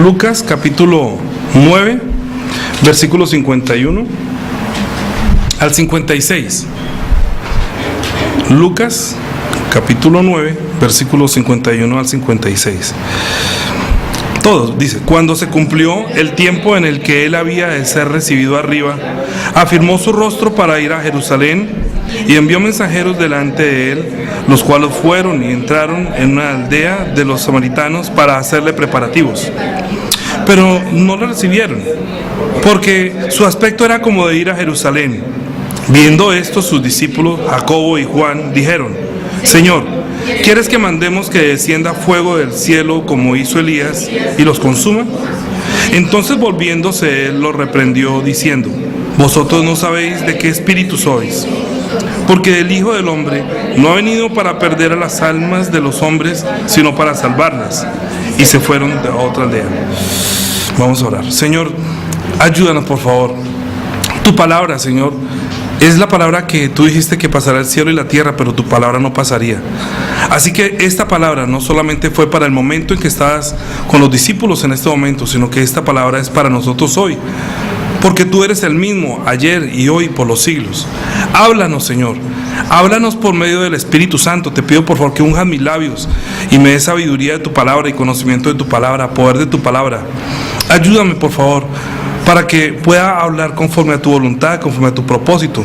Lucas capítulo 9, versículo 51 al 56. Lucas capítulo 9, versículo 51 al 56. Todos, dice: cuando se cumplió el tiempo en el que él había de ser recibido arriba, afirmó su rostro para ir a Jerusalén y envió mensajeros delante de él, los cuales fueron y entraron en una aldea de los samaritanos para hacerle preparativos. Pero no lo recibieron, porque su aspecto era como de ir a Jerusalén. Viendo esto, sus discípulos Jacobo y Juan dijeron: Señor, ¿quieres que mandemos que descienda fuego del cielo como hizo Elías y los consuma? Entonces, volviéndose, él los reprendió diciendo: vosotros no sabéis de qué espíritu sois, porque el Hijo del Hombre no ha venido para perder a las almas de los hombres, sino para salvarlas. Y se fueron de otra aldea. Vamos a orar. Señor, ayúdanos por favor. Tu palabra, Señor, es la palabra que tú dijiste que pasará el cielo y la tierra, pero tu palabra no pasaría. Así que esta palabra no solamente fue para el momento en que estabas con los discípulos en este momento, sino que esta palabra es para nosotros hoy, porque tú eres el mismo ayer y hoy por los siglos. Háblanos, Señor. Háblanos por medio del Espíritu Santo. Te pido por favor que unjas mis labios y me des sabiduría de tu palabra y conocimiento de tu palabra, poder de tu palabra. Ayúdame por favor, para que pueda hablar conforme a tu voluntad, conforme a tu propósito,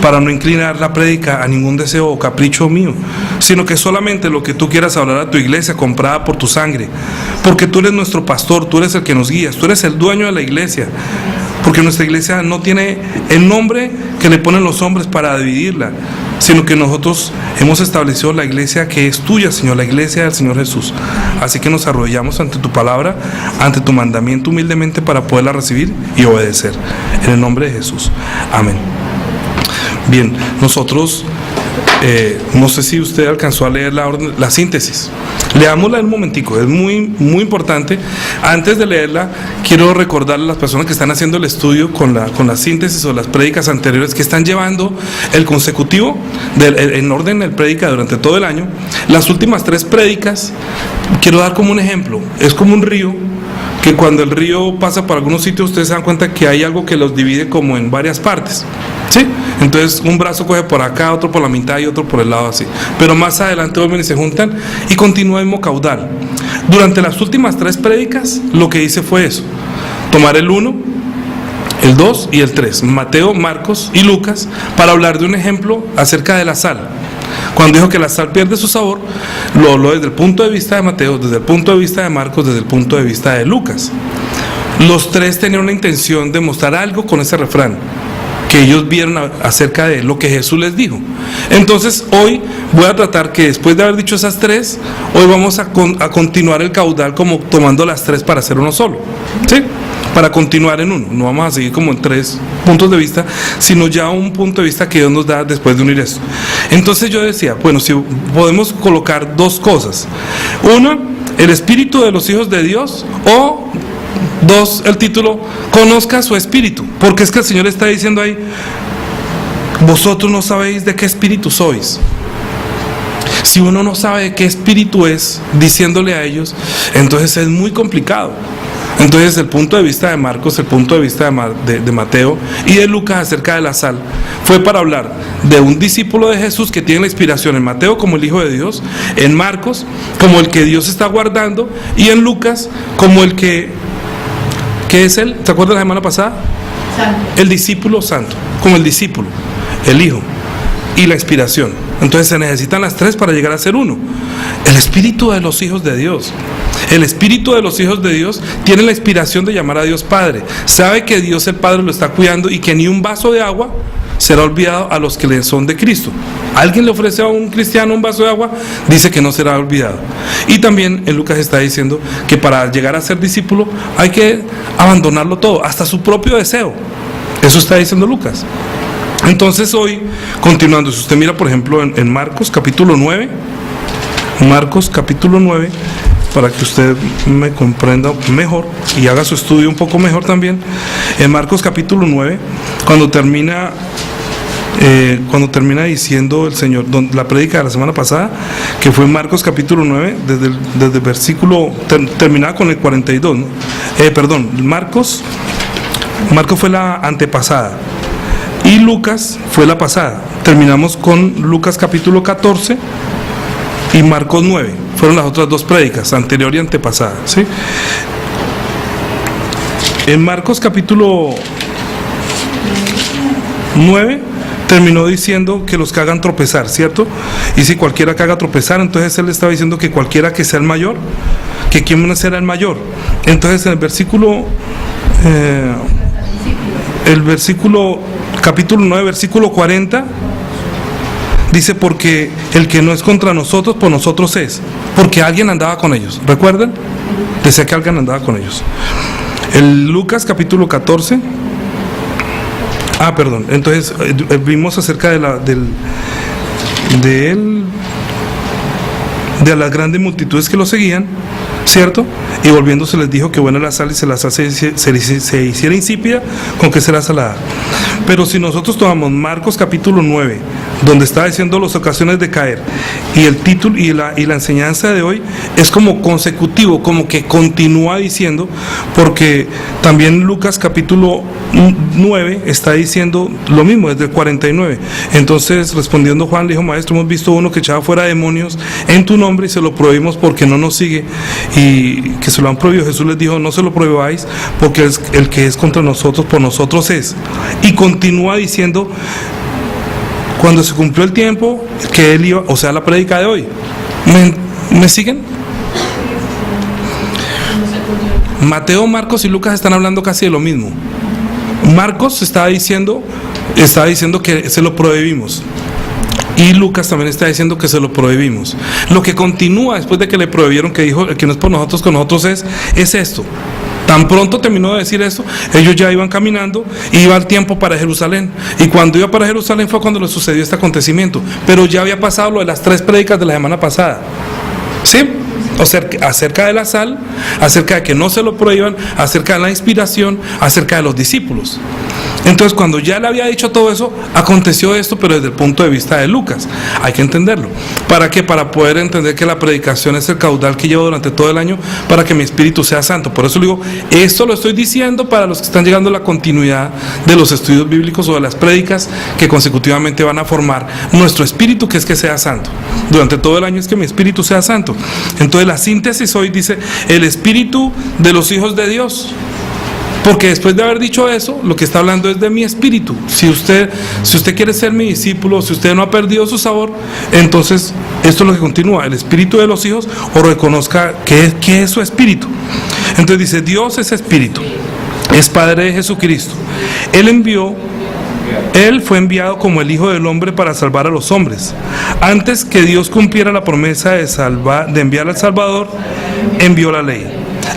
para no inclinar la prédica a ningún deseo o capricho mío, sino que solamente lo que tú quieras hablar a tu iglesia comprada por tu sangre, porque tú eres nuestro pastor, tú eres el que nos guías, tú eres el dueño de la iglesia, porque nuestra iglesia no tiene el nombre que le ponen los hombres para dividirla, sino que nosotros hemos establecido la iglesia que es tuya, Señor, la iglesia del Señor Jesús. Así que nos arrodillamos ante tu palabra, ante tu mandamiento humildemente para poderla recibir y obedecer. En el nombre de Jesús. Amén. Bien, nosotros, no sé si usted alcanzó a leer la síntesis. Leámosla un momentico, es muy importante. Antes de leerla, quiero recordarle a las personas que están haciendo el estudio con la síntesis o las prédicas anteriores, que están llevando el consecutivo en orden el prédica durante todo el año. Las últimas 3 prédicas, quiero dar como un ejemplo. Es como un río, que cuando el río pasa por algunos sitios, ustedes se dan cuenta que hay algo que los divide como en varias partes, ¿sí? Entonces un brazo coge por acá, otro por la mitad y otro por el lado así. Pero más adelante vuelven y se juntan y continúa el mismo caudal. Durante las últimas 3 prédicas, lo que hice fue eso: tomar el 1, el 2 y el 3, Mateo, Marcos y Lucas, para hablar de un ejemplo acerca de la sal. Cuando dijo que la sal pierde su sabor, lo habló desde el punto de vista de Mateo, desde el punto de vista de Marcos, desde el punto de vista de Lucas. Los 3 tenían una intención de mostrar algo con ese refrán que ellos vieron acerca de lo que Jesús les dijo. Entonces hoy voy a tratar que, después de haber dicho esas 3, hoy vamos a continuar el caudal como tomando las 3 para hacer uno solo, ¿sí? Para continuar en uno. No vamos a seguir como en 3 puntos de vista, sino ya un punto de vista que Dios nos da después de unir esto. Entonces yo decía, bueno, si podemos colocar 2 cosas: una, el espíritu de los hijos de Dios, o 2, el título, conozca su espíritu, porque es que el Señor está diciendo ahí: vosotros no sabéis de qué espíritu sois. Si uno no sabe de qué espíritu es, diciéndole a ellos, entonces es muy complicado. Entonces el punto de vista de Marcos, el punto de vista de Mateo y de Lucas acerca de la sal fue para hablar de un discípulo de Jesús que tiene la inspiración en Mateo como el Hijo de Dios, en Marcos como el que Dios está guardando, y en Lucas como el que... ¿Qué es él? ¿Te acuerdas la semana pasada? Santo. El discípulo santo, como el discípulo, el Hijo y la inspiración. Entonces se necesitan las 3 para llegar a ser uno. El espíritu de los hijos de Dios. El espíritu de los hijos de Dios tiene la inspiración de llamar a Dios Padre. Sabe que Dios el Padre lo está cuidando y que ni un vaso de agua será olvidado a los que le son de Cristo. ¿Alguien le ofrece a un cristiano un vaso de agua? Dice que no será olvidado. Y también en Lucas está diciendo que para llegar a ser discípulo hay que abandonarlo todo, hasta su propio deseo. Eso está diciendo Lucas. Entonces hoy, continuando, si usted mira por ejemplo en Marcos capítulo 9, Marcos capítulo 9, para que usted me comprenda mejor y haga su estudio un poco mejor también. En Marcos capítulo 9, cuando termina cuando termina diciendo el Señor, la prédica de la semana pasada, que fue en Marcos capítulo 9, desde el versículo, terminaba con el 42, ¿no? Marcos fue la antepasada y Lucas fue la pasada. Terminamos con Lucas capítulo 14 y Marcos 9, fueron las otras dos prédicas, anterior y antepasada, ¿sí? En Marcos capítulo 9 terminó diciendo que los que hagan tropezar, ¿cierto? Y si cualquiera que haga tropezar, entonces él estaba diciendo que cualquiera que sea el mayor, que quién será el mayor. Entonces en el versículo capítulo 9, versículo 40, dice: porque el que no es contra nosotros, por nosotros es. Porque alguien andaba con ellos, ¿recuerdan? Decía que alguien andaba con ellos. El Lucas capítulo 14. Entonces vimos acerca de las grandes multitudes que lo seguían, ¿cierto? Y volviéndose les dijo que buena la sal y se hiciera insípida, con que será salada. Pero si nosotros tomamos Marcos capítulo 9, donde está diciendo las ocasiones de caer, y el título y la enseñanza de hoy es como consecutivo, como que continúa diciendo, porque también Lucas capítulo 9 está diciendo lo mismo, desde el 49. Entonces respondiendo Juan le dijo: maestro, hemos visto uno que echaba fuera demonios en tu nombre y se lo prohibimos porque no nos sigue, y que se lo han prohibido. Jesús les dijo: no se lo prohibáis, porque el que es contra nosotros, por nosotros es. Y continúa diciendo: cuando se cumplió el tiempo que él iba, o sea, la prédica de hoy. ¿Me siguen? Mateo, Marcos y Lucas están hablando casi de lo mismo. Marcos estaba diciendo que se lo prohibimos, y Lucas también está diciendo que se lo prohibimos. Lo que continúa después de que le prohibieron, que dijo: el que no es por nosotros, con nosotros es esto. Tan pronto terminó de decir eso, ellos ya iban caminando y iba el tiempo para Jerusalén. Y cuando iba para Jerusalén fue cuando le sucedió este acontecimiento. Pero ya había pasado lo de las 3 prédicas de la semana pasada, ¿sí? Acerca de la sal, acerca de que no se lo prohíban, acerca de la inspiración, acerca de los discípulos. Entonces, cuando ya le había dicho todo eso, aconteció esto, pero desde el punto de vista de Lucas. Hay que entenderlo. ¿Para qué? Para poder entender que la predicación es el caudal que llevo durante todo el año para que mi espíritu sea santo. Por eso le digo, esto lo estoy diciendo para los que están llegando a la continuidad de los estudios bíblicos o de las prédicas que consecutivamente van a formar nuestro espíritu, que es que sea santo. Durante todo el año es que mi espíritu sea santo. Entonces la síntesis hoy dice: el espíritu de los hijos de Dios. Porque después de haber dicho eso, lo que está hablando es de mi espíritu. Si usted quiere ser mi discípulo, si usted no ha perdido su sabor, entonces esto es lo que continúa: el espíritu de los hijos, o reconozca qué es su espíritu. Entonces dice: Dios es espíritu, es Padre de Jesucristo. Él fue enviado como el Hijo del Hombre para salvar a los hombres. Antes que Dios cumpliera la promesa de enviar al Salvador, envió la ley.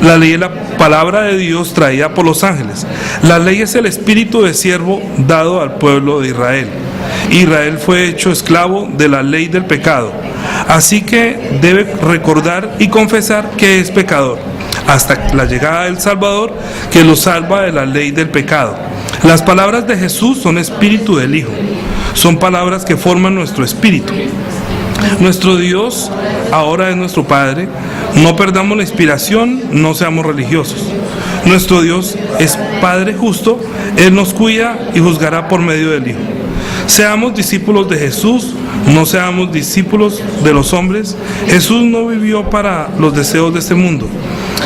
La ley es la palabra de Dios traída por los ángeles. La ley es el espíritu de siervo dado al pueblo de Israel. Israel fue hecho esclavo de la ley del pecado, así que debe recordar y confesar que es pecador, hasta la llegada del Salvador, que lo salva de la ley del pecado. Las palabras de Jesús son espíritu del Hijo, son palabras que forman nuestro espíritu. Nuestro Dios ahora es nuestro Padre. No perdamos la inspiración, no seamos religiosos. Nuestro Dios es Padre justo, Él nos cuida y juzgará por medio del Hijo. Seamos discípulos de Jesús, no seamos discípulos de los hombres. Jesús no vivió para los deseos de este mundo.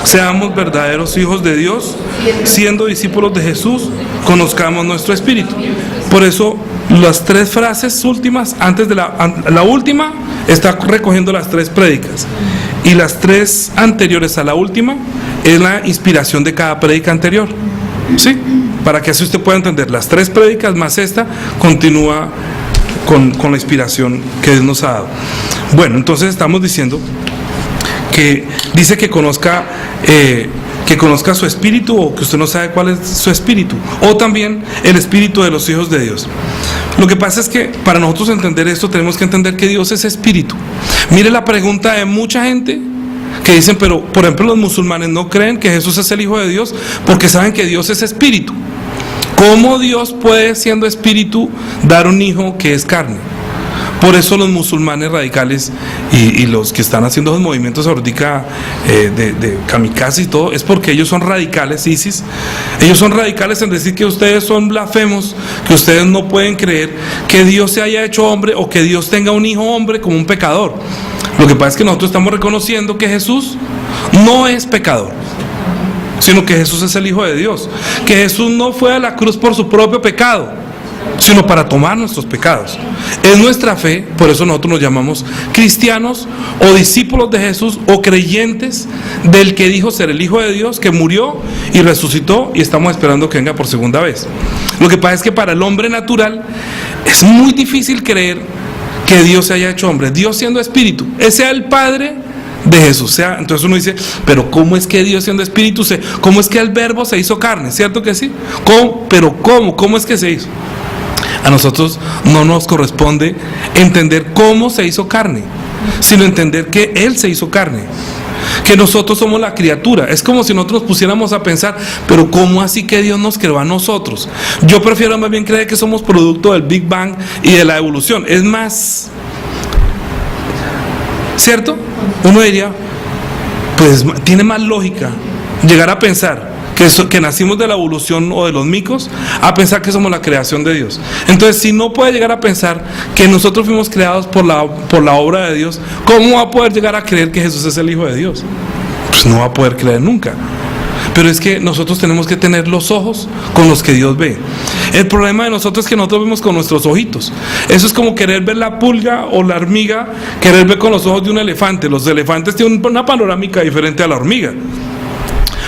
Seamos verdaderos hijos de Dios, siendo discípulos de Jesús, conozcamos nuestro espíritu. Por eso las 3 frases últimas, antes de la última, está recogiendo las 3 prédicas, y las 3 anteriores a la última es la inspiración de cada prédica anterior, ¿sí? Para que así usted pueda entender, las 3 prédicas más esta continúa con la inspiración que Dios nos ha dado. Bueno, entonces estamos diciendo que dice que conozca su espíritu, o que usted no sabe cuál es su espíritu, o también el espíritu de los hijos de Dios. Lo que pasa es que para nosotros entender esto tenemos que entender que Dios es espíritu. Mire la pregunta de mucha gente que dicen: pero por ejemplo los musulmanes no creen que Jesús es el Hijo de Dios porque saben que Dios es espíritu. ¿Cómo Dios puede, siendo espíritu, dar un hijo que es carne? Por eso los musulmanes radicales y los que están haciendo los movimientos ahorita de kamikaze y todo, es porque ellos son radicales, ISIS. Ellos son radicales en decir que ustedes son blasfemos, que ustedes no pueden creer que Dios se haya hecho hombre o que Dios tenga un hijo hombre como un pecador. Lo que pasa es que nosotros estamos reconociendo que Jesús no es pecador, sino que Jesús es el Hijo de Dios, que Jesús no fue a la cruz por su propio pecado, sino para tomar nuestros pecados. Es nuestra fe, por eso nosotros nos llamamos cristianos o discípulos de Jesús o creyentes del que dijo ser el Hijo de Dios, que murió y resucitó y estamos esperando que venga por segunda vez. Lo que pasa es que para el hombre natural es muy difícil creer que Dios se haya hecho hombre, Dios siendo espíritu, ese sea el Padre de Jesús. Entonces uno dice, pero ¿cómo es que Dios siendo espíritu, cómo es que el verbo se hizo carne? ¿Cierto que sí? ¿Cómo es que se hizo? A nosotros no nos corresponde entender cómo se hizo carne, sino entender que Él se hizo carne, que nosotros somos la criatura. Es como si nosotros nos pusiéramos a pensar, pero ¿cómo así que Dios nos creó a nosotros? Yo prefiero más bien creer que somos producto del Big Bang y de la evolución. Es más, ¿cierto? Uno diría, pues tiene más lógica llegar a pensar que nacimos de la evolución o de los micos, a pensar que somos la creación de Dios. Entonces, si no puede llegar a pensar que nosotros fuimos creados por la obra de Dios, ¿cómo va a poder llegar a creer que Jesús es el Hijo de Dios? Pues no va a poder creer nunca. Pero es que nosotros tenemos que tener los ojos con los que Dios ve. El problema de nosotros es que nosotros vemos con nuestros ojitos. Eso es como querer ver la pulga o la hormiga, querer ver con los ojos de un elefante. Los elefantes tienen una panorámica diferente a la hormiga.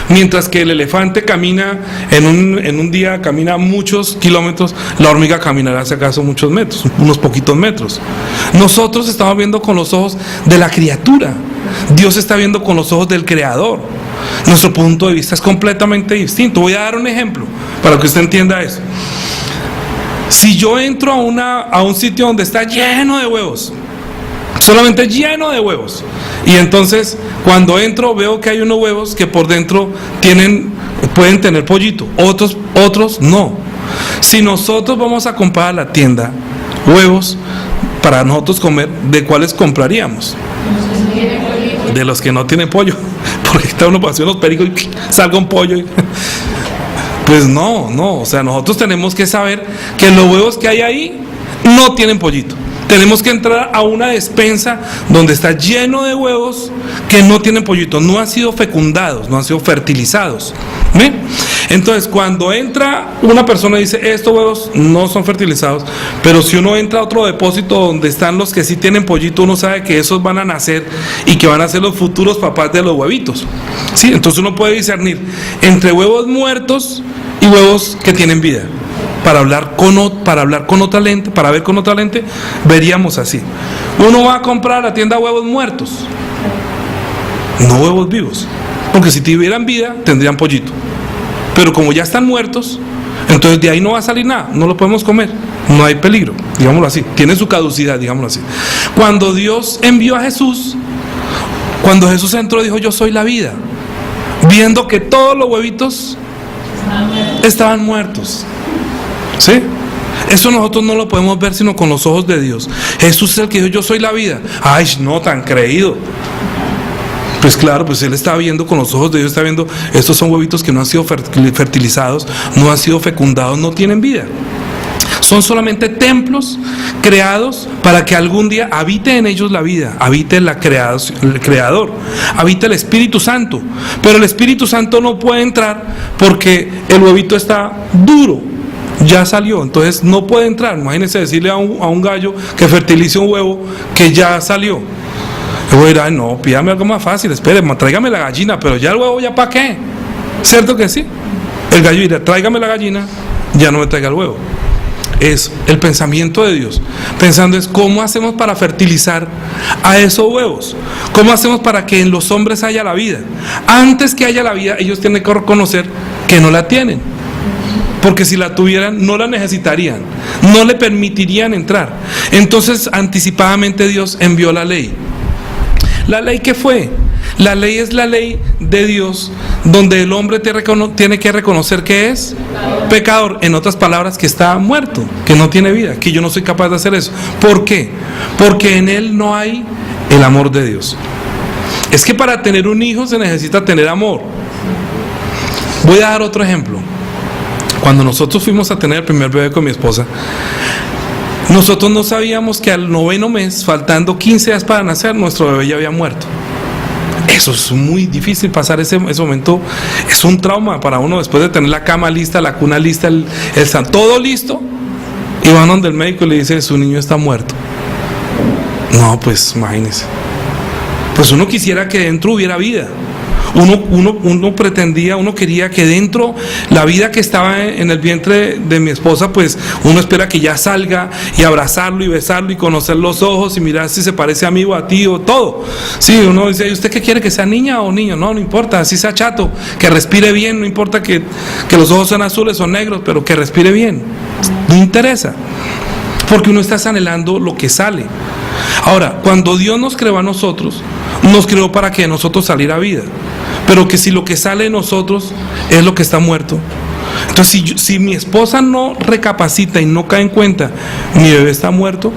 Mientras que el elefante camina en un día, camina muchos kilómetros, la hormiga caminará si acaso muchos metros, unos poquitos metros. Nosotros estamos viendo con los ojos de la criatura, Dios está viendo con los ojos del Creador. Nuestro punto de vista es completamente distinto. Voy a dar un ejemplo para que usted entienda eso. Si yo entro a un sitio donde está lleno de huevos, solamente lleno de huevos, y entonces cuando entro veo que hay unos huevos que por dentro pueden tener pollito, otros no. Si nosotros vamos a comprar a la tienda huevos para nosotros comer, ¿de cuáles compraríamos? De los que no tienen pollo, porque está uno para hacer unos pericos y salga un pollo. Pues no, o sea, nosotros tenemos que saber que los huevos que hay ahí no tienen pollito. Tenemos que entrar a una despensa donde está lleno de huevos que no tienen pollito, no han sido fecundados, no han sido fertilizados. ¿Ven? Entonces, cuando entra una persona y dice, estos huevos no son fertilizados, pero si uno entra a otro depósito donde están los que sí tienen pollito, uno sabe que esos van a nacer y que van a ser los futuros papás de los huevitos. ¿Sí? Entonces uno puede discernir entre huevos muertos y huevos que tienen vida. Para ver con otra lente, veríamos así. Uno va a comprar a la tienda huevos muertos, no huevos vivos, porque si tuvieran vida tendrían pollito, pero como ya están muertos, entonces de ahí no va a salir nada, no lo podemos comer, no hay peligro, digámoslo así, tiene su caducidad, digámoslo así. Cuando Dios envió a Jesús, cuando Jesús entró, dijo, yo soy la vida, viendo que todos los huevitos estaban muertos. ¿Sí? Eso nosotros no lo podemos ver sino con los ojos de Dios. Jesús es el que dijo, yo soy la vida. Ay, no, tan creído. Pues claro, pues Él está viendo con los ojos de Dios, está viendo, estos son huevitos que no han sido fertilizados, no han sido fecundados, no tienen vida. Son solamente templos creados para que algún día habite en ellos la vida, habite el Creador, habite el Espíritu Santo. Pero el Espíritu Santo no puede entrar porque el huevito está duro. Ya salió, entonces no puede entrar. Imagínense decirle a un gallo que fertilice un huevo que ya salió. El huevo dirá, no, pídame algo más fácil, espere, tráigame la gallina, pero ya el huevo, ¿ya para qué? ¿Cierto que sí? El gallo dirá, tráigame la gallina, ya no me traiga el huevo. Es el pensamiento de Dios, pensando es cómo hacemos para fertilizar a esos huevos, cómo hacemos para que en los hombres haya la vida. Antes que haya la vida, ellos tienen que reconocer que no la tienen, porque si la tuvieran no la necesitarían, no le permitirían entrar. Entonces anticipadamente Dios envió la ley. ¿La ley qué fue? La ley es la ley de Dios donde el hombre tiene que reconocer que es pecador, en otras palabras, que está muerto, que no tiene vida, que yo no soy capaz de hacer eso. ¿Por qué? Porque en él no hay el amor de Dios. Es que para tener un hijo se necesita tener amor. Voy a dar otro ejemplo. Cuando nosotros fuimos a tener el primer bebé con mi esposa, nosotros no sabíamos que al 9º mes, faltando 15 días para nacer, nuestro bebé ya había muerto. Eso es muy difícil pasar ese momento. Es un trauma para uno después de tener la cama lista, la cuna lista, todo listo, y van donde el médico y le dice: su niño está muerto. No, pues imagínense. Pues uno quisiera que dentro hubiera vida. Uno pretendía, uno quería que dentro, la vida que estaba en el vientre de mi esposa, pues uno espera que ya salga y abrazarlo y besarlo y conocer los ojos y mirar si se parece a mí o a ti o todo. Sí, uno dice: ¿y usted qué quiere, que sea niña o niño? No importa, así sea chato, que respire bien, no importa que los ojos sean azules o negros, pero que respire bien. No interesa, porque uno está anhelando lo que sale. Ahora, cuando Dios nos creó a nosotros, nos creó para que de nosotros saliera vida. Pero que si lo que sale de nosotros es lo que está muerto, entonces si mi esposa no recapacita y no cae en cuenta, mi bebé está muerto,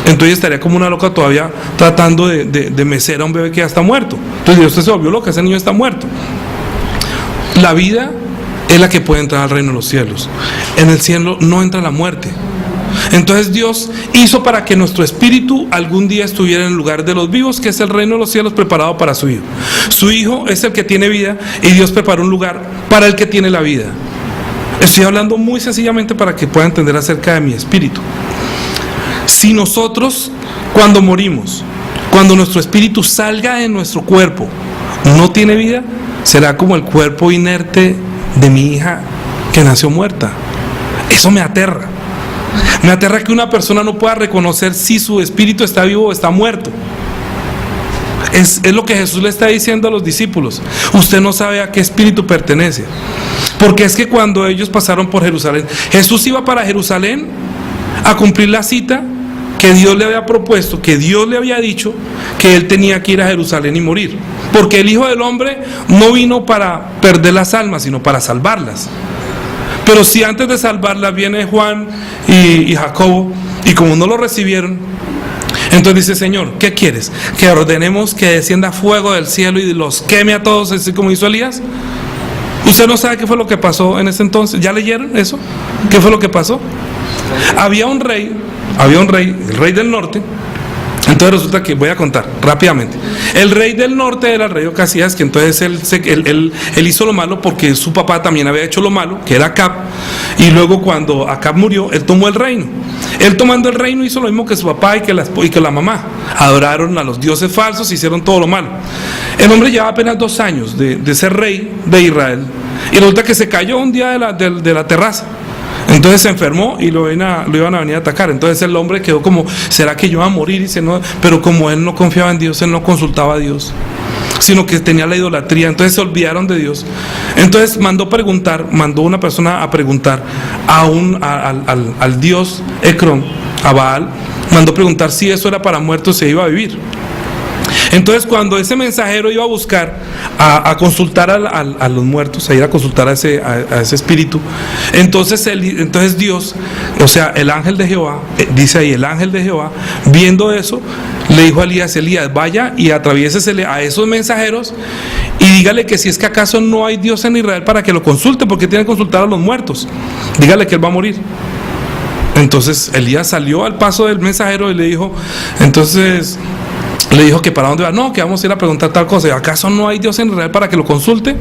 entonces estaría como una loca todavía tratando de mecer a un bebé que ya está muerto. Entonces Dios se volvió loca, ese niño está muerto. La vida es la que puede entrar al reino de los cielos. En el cielo no entra la muerte. Entonces Dios hizo para que nuestro espíritu algún día estuviera en el lugar de los vivos, que es el reino de los cielos preparado para su Hijo. Su Hijo es el que tiene vida y Dios preparó un lugar para el que tiene la vida. Estoy hablando muy sencillamente para que pueda entender acerca de mi espíritu. Si nosotros, cuando morimos, cuando nuestro espíritu salga de nuestro cuerpo, no tiene vida, será como el cuerpo inerte de mi hija que nació muerta. Eso me aterra. Me aterra que una persona no pueda reconocer si su espíritu está vivo o está muerto. Es lo que Jesús le está diciendo a los discípulos: usted no sabe a qué espíritu pertenece. Porque es que cuando ellos pasaron por Jerusalén, Jesús iba para Jerusalén a cumplir la cita que Dios le había propuesto, que Dios le había dicho que él tenía que ir a Jerusalén y morir. Porque el Hijo del Hombre no vino para perder las almas, sino para salvarlas. Pero si antes de salvarla viene Juan y Jacobo, y como no lo recibieron, entonces dice: Señor, ¿qué quieres? ¿Que ordenemos que descienda fuego del cielo y los queme a todos, así como hizo Elías? ¿Usted no sabe qué fue lo que pasó en ese entonces? ¿Ya leyeron eso? ¿Qué fue lo que pasó? Había un rey, el rey del norte. Entonces resulta que, voy a contar rápidamente. El rey del norte era el rey Ocasías, que entonces él hizo lo malo porque su papá también había hecho lo malo, que era Acab. Y luego cuando Acab murió, él tomó el reino. Él tomando el reino hizo lo mismo que su papá y que la mamá. Adoraron a los dioses falsos, hicieron todo lo malo. El hombre llevaba apenas 2 años de ser rey de Israel. Y resulta que se cayó un día de la terraza. Entonces se enfermó y lo iban a venir a atacar. Entonces el hombre quedó como: ¿será que yo iba a morir? Y dice, no. Pero como él no confiaba en Dios, él no consultaba a Dios, sino que tenía la idolatría. Entonces se olvidaron de Dios. Entonces mandó una persona a preguntar al dios Ecrón, a Baal. Mandó preguntar si eso era para muertos, se iba a vivir. Entonces cuando ese mensajero iba a buscar a consultar a los muertos, a ir a consultar a ese espíritu, entonces Dios, o sea, el ángel de Jehová, dice ahí, el ángel de Jehová, viendo eso, le dijo a Elías: vaya y atraviésesele a esos mensajeros y dígale que si es que acaso no hay Dios en Israel para que lo consulte, porque tiene que consultar a los muertos. Dígale que él va a morir. Entonces Elías salió al paso del mensajero y le dijo que para dónde va. No, que vamos a ir a preguntar tal cosa. ¿Acaso no hay Dios en Israel para que lo consulte?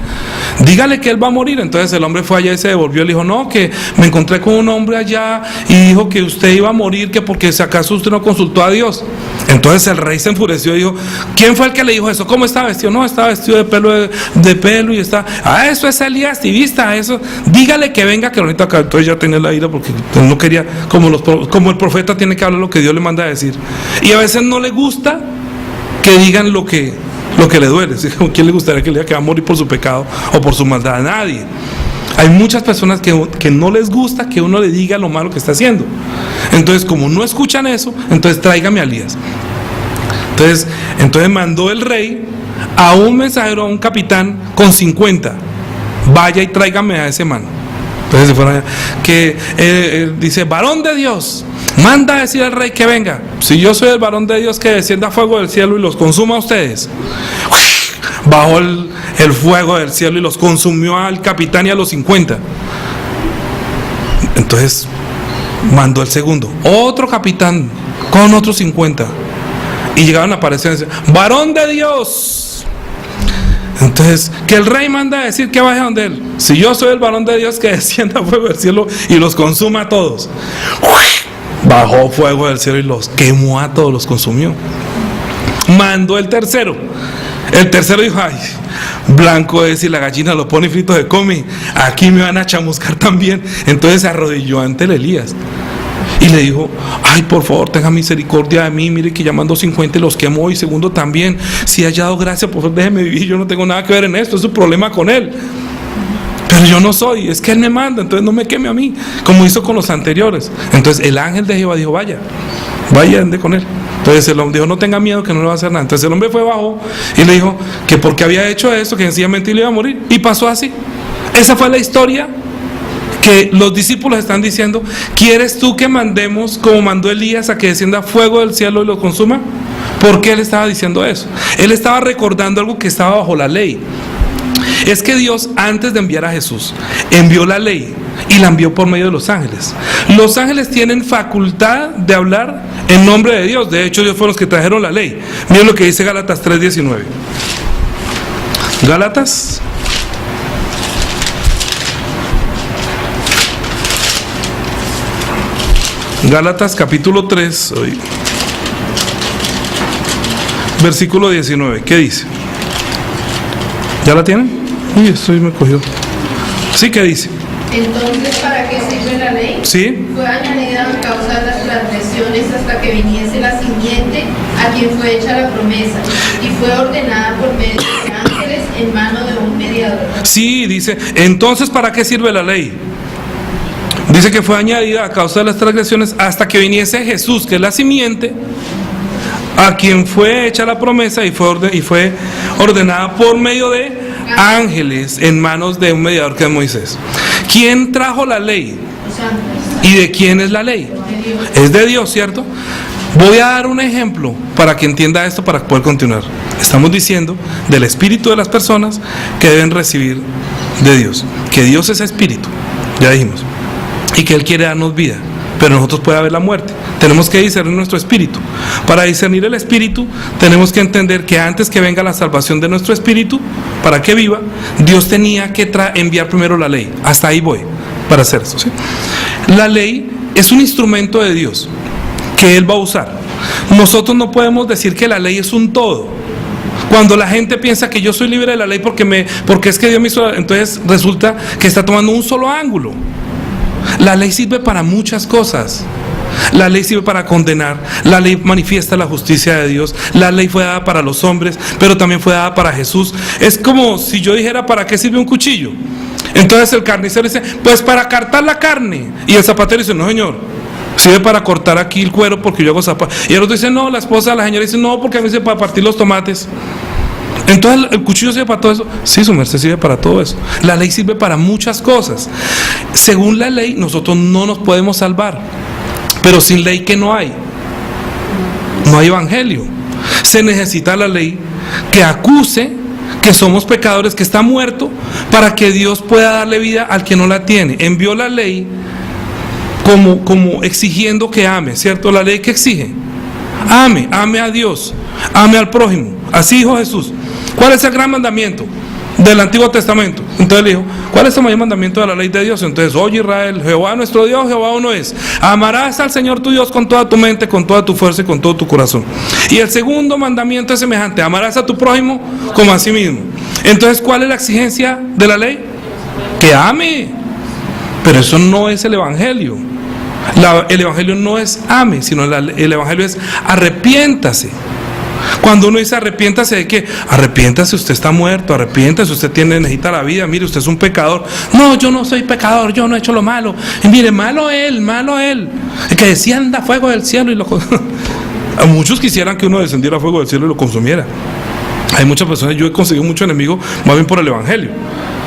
Dígale que él va a morir. Entonces el hombre fue allá y se devolvió. Le dijo: no, que me encontré con un hombre allá y dijo que usted iba a morir, que porque si acaso usted no consultó a Dios. Entonces el rey se enfureció y dijo: ¿quién fue el que le dijo eso? ¿Cómo estaba vestido? No, estaba vestido de pelo y está. Eso es Elías Tibista, eso. Dígale que venga, que ahorita acá. Entonces ya tenía la ira porque él no quería, como el profeta tiene que hablar lo que Dios le manda a decir. Y a veces no le gusta que digan lo que le duele. ¿Quién le gustaría que le diga que va a morir por su pecado o por su maldad? A nadie. Hay muchas personas que no les gusta que uno le diga lo malo que está haciendo. Entonces, como no escuchan eso, entonces tráigame a Elías. Entonces mandó el rey a un mensajero, a un capitán con 50, vaya y tráigame a ese man. Entonces se fueron allá, que dice, varón de Dios, manda a decir al rey que venga. Si yo soy el varón de Dios, que descienda fuego del cielo y los consuma a ustedes. Bajó el fuego del cielo y los consumió al capitán y a los 50. Entonces mandó el segundo, otro capitán con otros 50, y llegaron a aparecer y decían, varón de Dios. Entonces, que el rey manda a decir que baje donde él. Si yo soy el varón de Dios, que descienda fuego del cielo y los consuma a todos. Bajó fuego del cielo y los quemó a todos, los consumió. Mandó el tercero. El tercero dijo, ay, blanco es y la gallina lo pone y frito se come, aquí me van a chamuscar también. Entonces se arrodilló ante el Elías y le dijo, ay, por favor, tenga misericordia de mí, mire que ya mandó 50 y los quemó, y segundo también, si haya dado gracia, por favor déjeme vivir, yo no tengo nada que ver en esto, es su problema con él, pero yo no soy, es que él me manda, entonces no me queme a mí, como hizo con los anteriores. Entonces el ángel de Jehová dijo, vaya, ande con él. Entonces el hombre dijo, no tenga miedo, que no le va a hacer nada. Entonces el hombre fue abajo y le dijo que porque había hecho eso, que sencillamente le iba a morir, y pasó así. Esa fue la historia que los discípulos están diciendo. ¿Quieres tú que mandemos, como mandó Elías, a que descienda fuego del cielo y lo consuma? ¿Por qué él estaba diciendo eso? Él estaba recordando algo que estaba bajo la ley. Es que Dios, antes de enviar a Jesús, envió la ley y la envió por medio de los ángeles. Los ángeles tienen facultad de hablar en nombre de Dios. De hecho, ellos fueron los que trajeron la ley. Miren lo que dice Gálatas 3:19. Gálatas capítulo 3, versículo 19. ¿Qué dice? ¿Ya la tienen? Uy, esto me cogió. Sí, ¿qué dice? Entonces, ¿para qué sirve la ley? Sí. Fue añadida a causa de las transgresiones hasta que viniese la simiente a quien fue hecha la promesa, y fue ordenada por medio de ángeles en mano de un mediador. Sí, dice, entonces ¿para qué sirve la ley? Dice que fue añadida a causa de las transgresiones hasta que viniese Jesús, que es la simiente, a quien fue hecha la promesa y fue ordenada por medio de ángeles en manos de un mediador, que es Moisés. ¿Quién trajo la ley? ¿Y de quién es la ley? Es de Dios, ¿cierto? Voy a dar un ejemplo para que entienda esto, para poder continuar. Estamos diciendo del espíritu de las personas que deben recibir de Dios, que Dios es espíritu, ya dijimos, y que Él quiere darnos vida, pero nosotros puede haber la muerte. Tenemos que discernir nuestro espíritu. Para discernir el espíritu tenemos que entender que antes que venga la salvación de nuestro espíritu, para que viva, Dios tenía que enviar primero la ley. Hasta ahí voy para hacer eso, ¿sí? La ley es un instrumento de Dios que Él va a usar. Nosotros no podemos decir que la ley es un todo. Cuando la gente piensa que yo soy libre de la ley porque es que Dios me hizo, entonces resulta que está tomando un solo ángulo. La ley sirve para muchas cosas. La ley sirve para condenar, la ley manifiesta la justicia de Dios, la ley fue dada para los hombres, pero también fue dada para Jesús. Es como si yo dijera, ¿para qué sirve un cuchillo? Entonces el carnicero dice, pues para cortar la carne. Y el zapatero dice, no señor, sirve para cortar aquí el cuero porque yo hago zapatos. Y el otro dice, no, la esposa de la señora dice, no, porque a mí sirve para partir los tomates. Entonces el cuchillo sirve para todo eso. Sí, su merced sirve para todo eso. La ley sirve para muchas cosas. Según la ley nosotros no nos podemos salvar, pero sin ley, ¿qué no hay? No hay evangelio. Se necesita la ley que acuse que somos pecadores, que está muerto, para que Dios pueda darle vida al que no la tiene. Envió la ley como exigiendo que ame, ¿cierto? La ley que exige, ame a Dios, ame al prójimo. Así dijo Jesús. ¿Cuál es el gran mandamiento del Antiguo Testamento? Entonces le dijo, ¿cuál es el mayor mandamiento de la ley de Dios? Entonces, oye Israel, Jehová nuestro Dios, Jehová uno es. Amarás al Señor tu Dios con toda tu mente, con toda tu fuerza y con todo tu corazón. Y el segundo mandamiento es semejante, amarás a tu prójimo como a sí mismo. Entonces, ¿cuál es la exigencia de la ley? Que ame. Pero eso no es el evangelio. El evangelio no es ame, sino el evangelio es arrepiéntase. Cuando uno dice arrepiéntase de qué, arrepiéntase, usted está muerto, arrepiéntase, usted necesita la vida, mire, usted es un pecador. No, yo no soy pecador, yo no he hecho lo malo. Y mire, malo él. El que descienda fuego del cielo y lo... A muchos quisieran que uno descendiera fuego del cielo y lo consumiera. Hay muchas personas, yo he conseguido muchos enemigos más bien por el evangelio.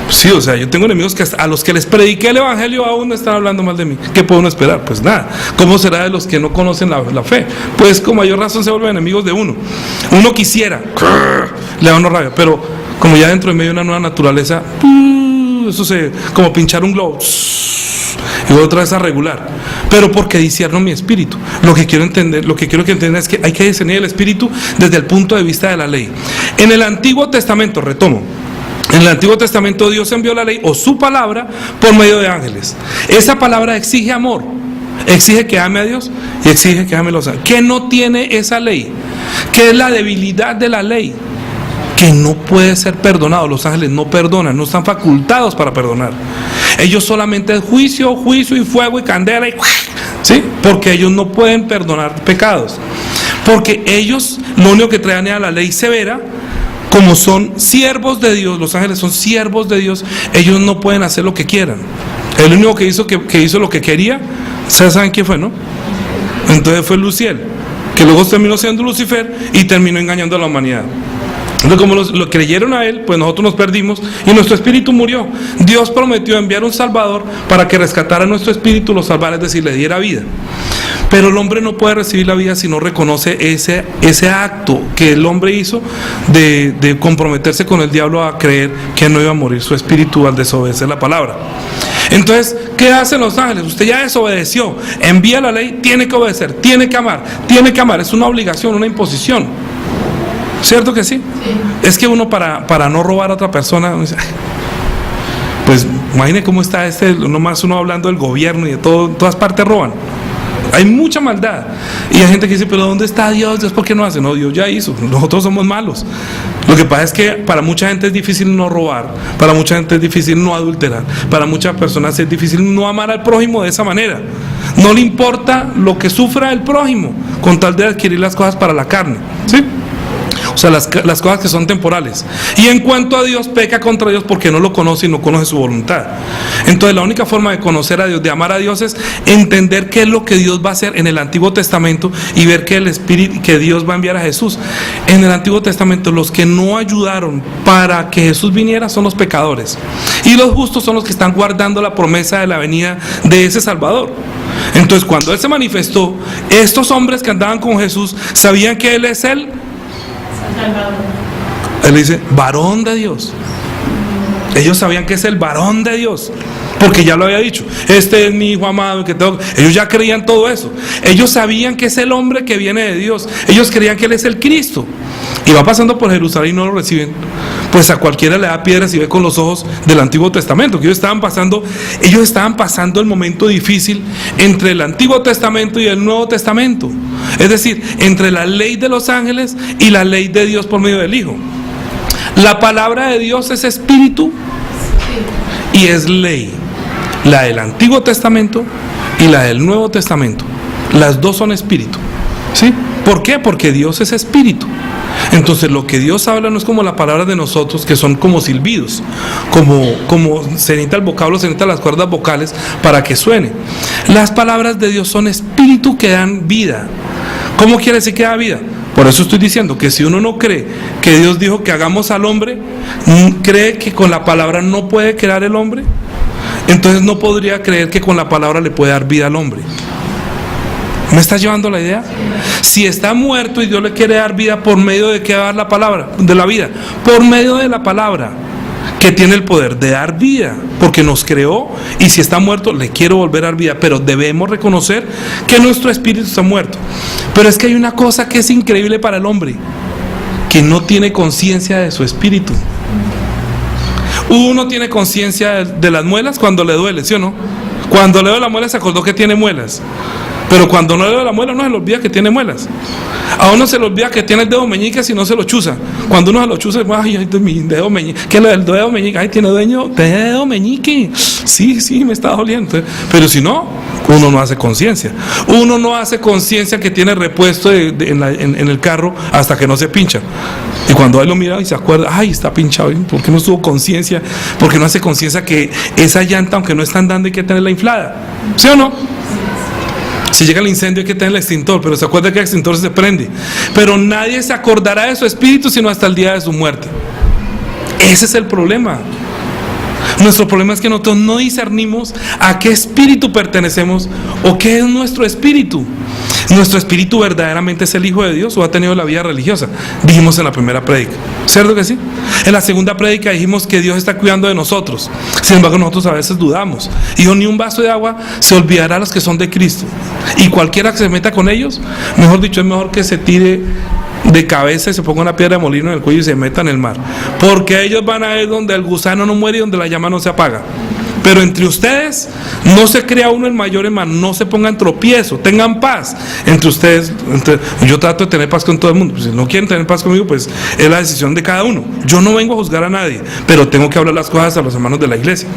Sí, o sea, yo tengo enemigos que a los que les prediqué el evangelio aún están hablando mal de mí. ¿Qué puedo uno esperar? Pues nada. ¿Cómo será de los que no conocen la fe? Pues con mayor razón se vuelven enemigos de uno. Uno quisiera, le da una rabia, pero como ya dentro de medio de una nueva naturaleza, eso se, como pinchar un globo, y voy otra vez a regular, pero porque discierno mi espíritu. Lo que quiero que entiendan es que hay que discernir el espíritu desde el punto de vista de la ley. En el Antiguo Testamento, retomo, en el Antiguo Testamento Dios envió la ley o su palabra por medio de ángeles. Esa palabra exige amor, exige que ame a Dios y exige que ame a los ángeles. ¿Qué no tiene esa ley? ¿Qué es la debilidad de la ley? Que no puede ser perdonado. Los ángeles no perdonan, no están facultados para perdonar. Ellos solamente es juicio y fuego y candela, ¿sí? Porque ellos no pueden perdonar pecados. Porque ellos lo único que traen es la ley severa. Como son siervos de Dios, los ángeles son siervos de Dios, ellos no pueden hacer lo que quieran. El único que hizo lo que quería, ¿ustedes saben quién fue, no? Entonces fue Luciel, que luego terminó siendo Lucifer y terminó engañando a la humanidad. Entonces, como lo creyeron a él, pues nosotros nos perdimos y nuestro espíritu murió. Dios prometió enviar un Salvador para que rescatara nuestro espíritu, lo salvara, es decir, le diera vida. Pero el hombre no puede recibir la vida si no reconoce ese acto que el hombre hizo de comprometerse con el diablo a creer que no iba a morir su espíritu al desobedecer la palabra. Entonces, ¿qué hacen los ángeles? Usted ya desobedeció, envía la ley, tiene que obedecer, tiene que amar, es una obligación, una imposición. ¿Cierto que sí? Sí. Es que uno para no robar a otra persona, pues imagine cómo está nomás uno hablando del gobierno y de todo, en todas partes roban. Hay mucha maldad. Y hay gente que dice, pero ¿dónde está Dios? ¿Dios por qué no hace? No, Dios ya hizo. Nosotros somos malos. Lo que pasa es que para mucha gente es difícil no robar, para mucha gente es difícil no adulterar, para muchas personas es difícil no amar al prójimo de esa manera. No le importa lo que sufra el prójimo, con tal de adquirir las cosas para la carne, ¿sí? O sea, las cosas que son temporales. Y en cuanto a Dios, peca contra Dios porque no lo conoce y no conoce su voluntad. Entonces la única forma de conocer a Dios, de amar a Dios, es entender qué es lo que Dios va a hacer en el Antiguo Testamento y ver que el Espíritu, que Dios va a enviar a Jesús. En el Antiguo Testamento los que no ayudaron para que Jesús viniera son los pecadores, y los justos son los que están guardando la promesa de la venida de ese Salvador. Entonces cuando Él se manifestó, estos hombres que andaban con Jesús sabían que Él es el Salvador. Él dice, varón de Dios. Ellos sabían que es el varón de Dios, porque ya lo había dicho, este es mi hijo amado, ellos ya creían todo eso. Ellos sabían que es el hombre que viene de Dios. Ellos creían que Él es el Cristo. Y va pasando por Jerusalén y no lo reciben. Pues a cualquiera le da piedras y ve con los ojos del Antiguo Testamento, que ellos estaban pasando el momento difícil entre el Antiguo Testamento y el Nuevo Testamento. Es decir, entre la ley de los ángeles y la ley de Dios por medio del Hijo. La palabra de Dios es espíritu y es ley. La del Antiguo Testamento y la del Nuevo Testamento. Las dos son espíritu, ¿sí? ¿Por qué? Porque Dios es espíritu. Entonces lo que Dios habla no es como la palabra de nosotros, que son como silbidos, como se necesita el vocablo, se necesitan las cuerdas vocales para que suene. Las palabras de Dios son espíritu que dan vida. ¿Cómo quiere decir que da vida? Por eso estoy diciendo que si uno no cree que Dios dijo que hagamos al hombre, cree que con la palabra no puede crear el hombre, entonces no podría creer que con la palabra le puede dar vida al hombre. ¿Me está llevando la idea? Si está muerto y Dios le quiere dar vida, ¿por medio de qué va a dar la palabra de la vida? Por medio de la palabra, que tiene el poder de dar vida, porque nos creó, y si está muerto le quiero volver a dar vida. Pero debemos reconocer que nuestro espíritu está muerto. Pero es que hay una cosa que es increíble para el hombre, que no tiene conciencia de su espíritu. Uno tiene conciencia de las muelas cuando le duele, ¿sí o no? Cuando le duele la muela se acordó que tiene muelas. Pero cuando no le duele la muela, no se le olvida que tiene muelas. A uno se le olvida que tiene el dedo meñique si no se lo chuza. Cuando uno se lo chuza, ay, mi dedo meñique. ¿Qué es lo del dedo meñique? Ay, tiene dedo meñique. Sí, me está doliendo. Pero si no, uno no hace conciencia. Uno no hace conciencia que tiene repuesto en el carro hasta que no se pincha. Y cuando él lo mira y se acuerda, ay, está pinchado. ¿Por qué no tuvo conciencia? ¿Por qué no hace conciencia que esa llanta, aunque no está andando, hay que tenerla inflada? ¿Sí o no? Si llega el incendio hay que tener el extintor, pero se acuerda que el extintor se prende. Pero nadie se acordará de su espíritu sino hasta el día de su muerte. Ese es el problema. Nuestro problema es que nosotros no discernimos a qué espíritu pertenecemos o qué es nuestro espíritu. ¿Nuestro espíritu verdaderamente es el Hijo de Dios o ha tenido la vida religiosa? Dijimos en la primera prédica, ¿cierto que sí? En la segunda prédica dijimos que Dios está cuidando de nosotros. Sin embargo, nosotros a veces dudamos. Y ni un vaso de agua se olvidará a los que son de Cristo. Y cualquiera que se meta con ellos, mejor dicho, es mejor que se tire de cabeza y se ponga una piedra de molino en el cuello y se meta en el mar. Porque ellos van a ver donde el gusano no muere y donde la llama no se apaga. Pero entre ustedes no se crea uno el mayor, hermano. No se pongan tropiezo, tengan paz entre ustedes. Yo trato de tener paz con todo el mundo. Pues si no quieren tener paz conmigo, pues es la decisión de cada uno. Yo no vengo a juzgar a nadie, pero tengo que hablar las cosas a los hermanos de la iglesia.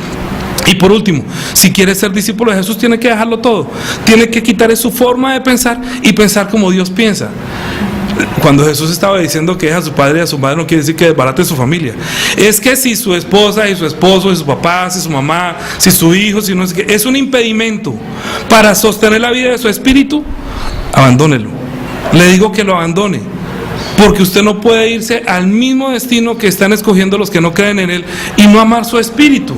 Y por último, si quiere ser discípulo de Jesús, tiene que dejarlo todo. Tiene que quitar su forma de pensar y pensar como Dios piensa. Cuando Jesús estaba diciendo que deja a su padre y a su madre, no quiere decir que desbarate su familia. Es que si su esposa y su esposo, y su papá, si su mamá, si su hijo, si no sé qué, es un impedimento para sostener la vida de su espíritu, abandónelo. Le digo que lo abandone, porque usted no puede irse al mismo destino que están escogiendo los que no creen en Él y no amar su espíritu.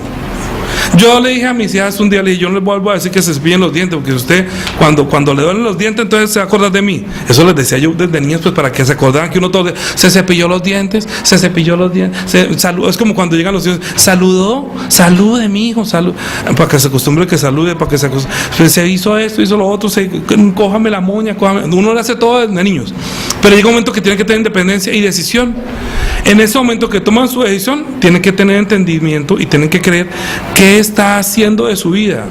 Yo le dije a mis hijas un día, le dije, yo no les vuelvo a decir que se cepillen los dientes, porque usted cuando le duelen los dientes, entonces se va a acordar de mí. Eso les decía yo desde niños, pues para que se acordaran que uno todo se cepilló los dientes, es como cuando llegan los hijos, salude mi hijo, para que se acostumbre que salude, para que se hizo esto, hizo lo otro, cójame la moña, uno le hace todo desde niños. Pero llega un momento que tiene que tener independencia y decisión. En ese momento que toman su decisión, tienen que tener entendimiento y tienen que creer qué está haciendo de su vida.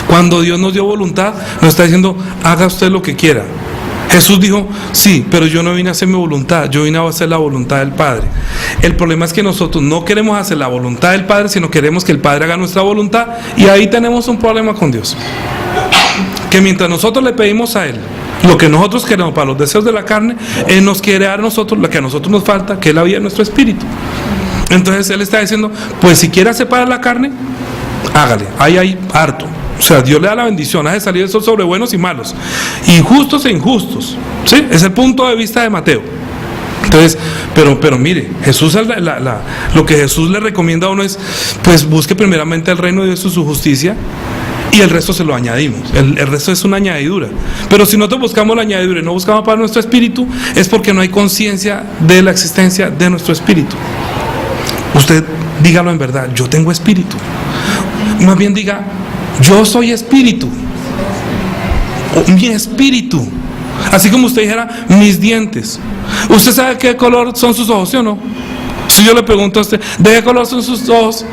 Cuando Dios nos dio voluntad, nos está diciendo, haga usted lo que quiera. Jesús dijo, sí, pero yo no vine a hacer mi voluntad, yo vine a hacer la voluntad del Padre. El problema es que nosotros no queremos hacer la voluntad del Padre, sino queremos que el Padre haga nuestra voluntad, y ahí tenemos un problema con Dios. Que mientras nosotros le pedimos a Él lo que nosotros queremos para los deseos de la carne, Él nos quiere dar a nosotros lo que a nosotros nos falta, que es la vida de nuestro espíritu. Entonces Él está diciendo, pues si quiere separar la carne, hágale, ahí hay harto. O sea, Dios le da la bendición, hace salir el sol sobre buenos y malos, injustos e injustos. ¿Sí? Es el punto de vista de Mateo. Entonces, pero mire, Jesús lo que Jesús le recomienda a uno es, pues busque primeramente el reino de Dios y su justicia, y el resto se lo añadimos. El resto es una añadidura. Pero si nosotros buscamos la añadidura y no buscamos para nuestro espíritu, es porque no hay conciencia de la existencia de nuestro espíritu. Usted dígalo en verdad, yo tengo espíritu. Más bien diga, yo soy espíritu, o mi espíritu. Así como usted dijera, mis dientes. ¿Usted sabe qué color son sus ojos, sí o no? Si yo le pregunto a usted, ¿de qué color son sus ojos?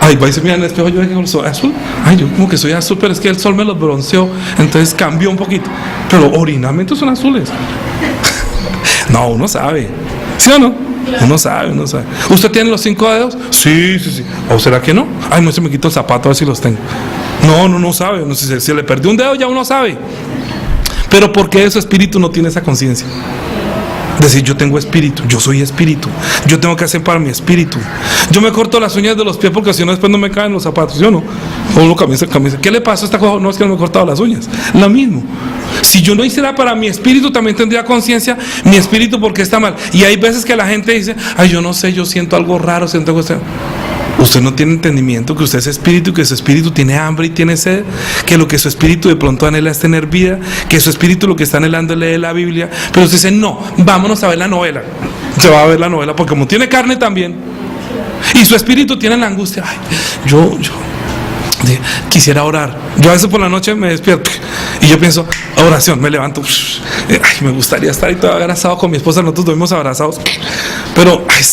Ay, va y se mira en el espejo, yo de qué color soy, azul. Ay, yo como que soy azul, pero es que el sol me los bronceó, entonces cambió un poquito. Pero originalmente son azules. No, uno sabe, ¿sí o no? Uno sabe. ¿Usted tiene los 5 dedos? Sí. ¿O será que no? Ay, no, se me quito el zapato a ver si los tengo. No sabe. No, si se le perdió un dedo ya uno sabe. Pero ¿por qué su espíritu no tiene esa conciencia? Decir, yo tengo espíritu, yo soy espíritu, yo tengo que hacer para mi espíritu. Yo me corto las uñas de los pies porque si no después no me caen los zapatos, ¿yo no? O uno camisa. ¿Qué le pasa a esta cosa? No, es que no me he cortado las uñas. Lo mismo. Si yo no hiciera para mi espíritu, también tendría conciencia mi espíritu porque está mal. Y hay veces que la gente dice, ay, yo no sé, yo siento algo raro, siento algo extraño. Usted no tiene entendimiento que usted es espíritu, que su espíritu tiene hambre y tiene sed, que lo que su espíritu de pronto anhela es tener vida, que su espíritu lo que está anhelando es leer la Biblia. Pero usted dice, no, vámonos a ver la novela. Se va a ver la novela porque como tiene carne también, y su espíritu tiene la angustia, ay, yo quisiera orar. Yo a veces por la noche me despierto y yo pienso, oración, me levanto, ay, me gustaría estar ahí todo abrazado con mi esposa, nosotros dormimos abrazados, pero ay,